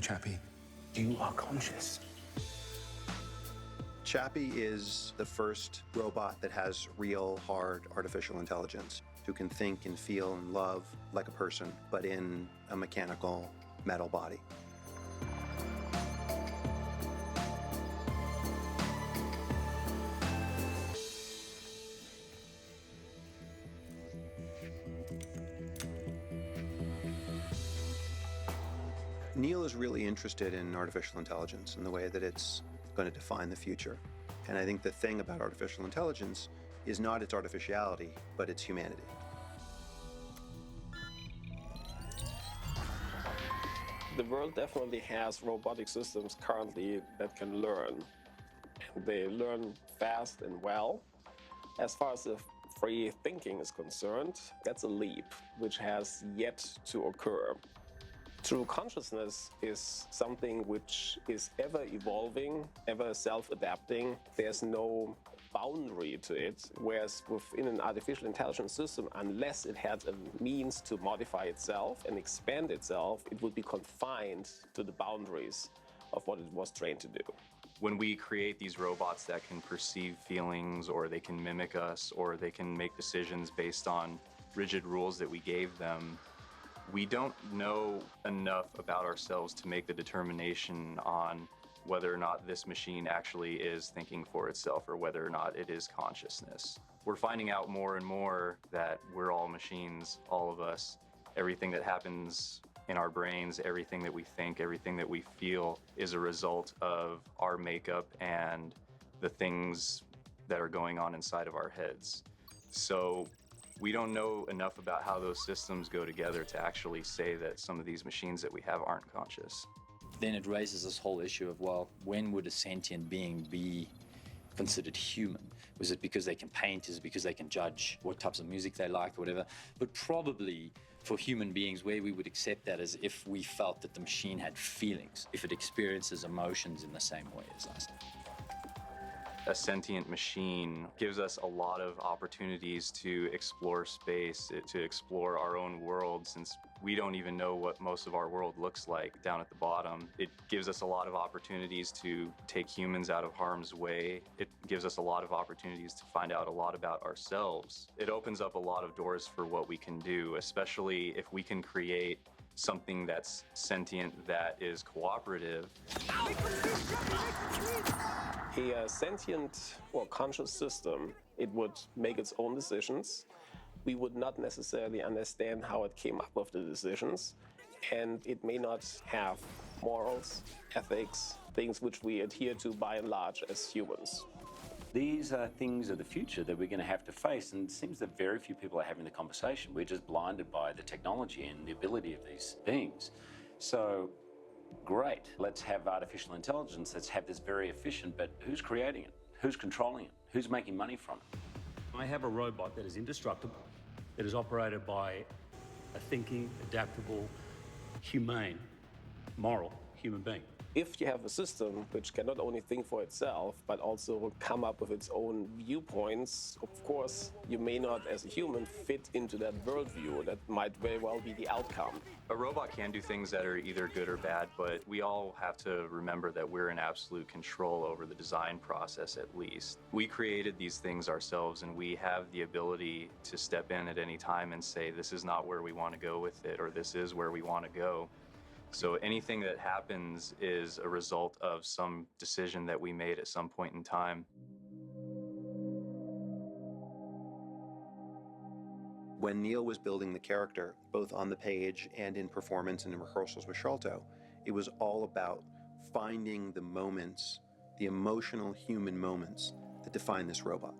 Chappie, you are conscious. Chappie is the first robot that has real, hard artificial intelligence, who can think and feel and love like a person, but in a mechanical metal body. Neil is really interested in artificial intelligence and the way that it's going to define the future. And I think the thing about artificial intelligence is not its artificiality, but its humanity. The world definitely has robotic systems currently that can learn. And they learn fast and well. As far as the free thinking is concerned, that's a leap which has yet to occur. True consciousness is something which is ever evolving, ever self-adapting. There's no boundary to it, whereas within an artificial intelligence system, unless it had a means to modify itself and expand itself, it would be confined to the boundaries of what it was trained to do. When we create these robots that can perceive feelings, or they can mimic us, or they can make decisions based on rigid rules that we gave them, we don't know enough about ourselves to make the determination on whether or not this machine actually is thinking for itself or whether or not it is consciousness. We're finding out more and more that we're all machines, all of us. Everything that happens in our brains, everything that we think, everything that we feel is a result of our makeup and the things that are going on inside of our heads. So we don't know enough about how those systems go together to actually say that some of these machines that we have aren't conscious. Then it raises this whole issue of, well, when would a sentient being be considered human? Was it because they can paint? Is it because they can judge what types of music they like or whatever? But probably for human beings, where we would accept that is if we felt that the machine had feelings, if it experiences emotions in the same way as us. A sentient machine gives us a lot of opportunities to explore space, to explore our own world, since we don't even know what most of our world looks like down at the bottom. It gives us a lot of opportunities to take humans out of harm's way. It gives us a lot of opportunities to find out a lot about ourselves. It opens up a lot of doors for what we can do, especially if we can create something that's sentient, that is cooperative. A sentient or conscious system, it would make its own decisions. We would not necessarily understand how it came up with the decisions, and it may not have morals, ethics, things which we adhere to by and large as humans. These are things of the future that we're going to have to face, and it seems that very few people are having the conversation. We're just blinded by the technology and the ability of these things. So, great, let's have artificial intelligence, let's have this very efficient, but who's creating it? Who's controlling it? Who's making money from it? I have a robot that is indestructible, that is operated by a thinking, adaptable, humane, moral human being. If you have a system which can not only think for itself, but also come up with its own viewpoints, of course, you may not, as a human, fit into that worldview. That might very well be the outcome. A robot can do things that are either good or bad, but we all have to remember that we're in absolute control over the design process, at least. We created these things ourselves, and we have the ability to step in at any time and say, this is not where we want to go with it, or this is where we want to go. So anything that happens is a result of some decision that we made at some point in time. When Neil was building the character, both on the page and in performance and in rehearsals with Sholto, it was all about finding the moments, the emotional human moments that define this robot.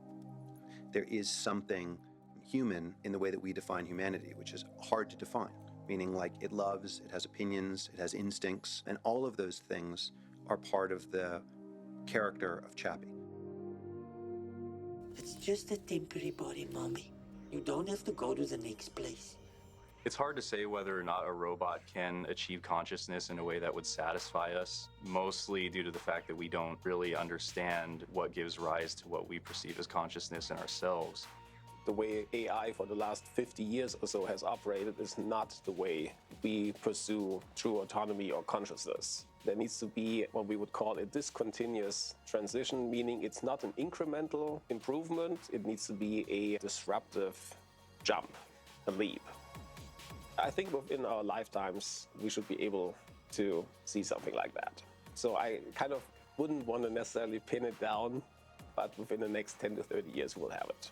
There is something human in the way that we define humanity, which is hard to define. Meaning, like, it loves, it has opinions, it has instincts, and all of those things are part of the character of Chappie. It's just a temporary body, Mommy. You don't have to go to the next place. It's hard to say whether or not a robot can achieve consciousness in a way that would satisfy us, mostly due to the fact that we don't really understand what gives rise to what we perceive as consciousness in ourselves. the way AI for the last 50 years or so has operated is not the way we pursue true autonomy or consciousness. There needs to be what we would call a discontinuous transition, meaning it's not an incremental improvement, it needs to be a disruptive jump, a leap. I think within our lifetimes, we should be able to see something like that. So I kind of wouldn't want to necessarily pin it down, but within the next 10 to 30 years, we'll have it.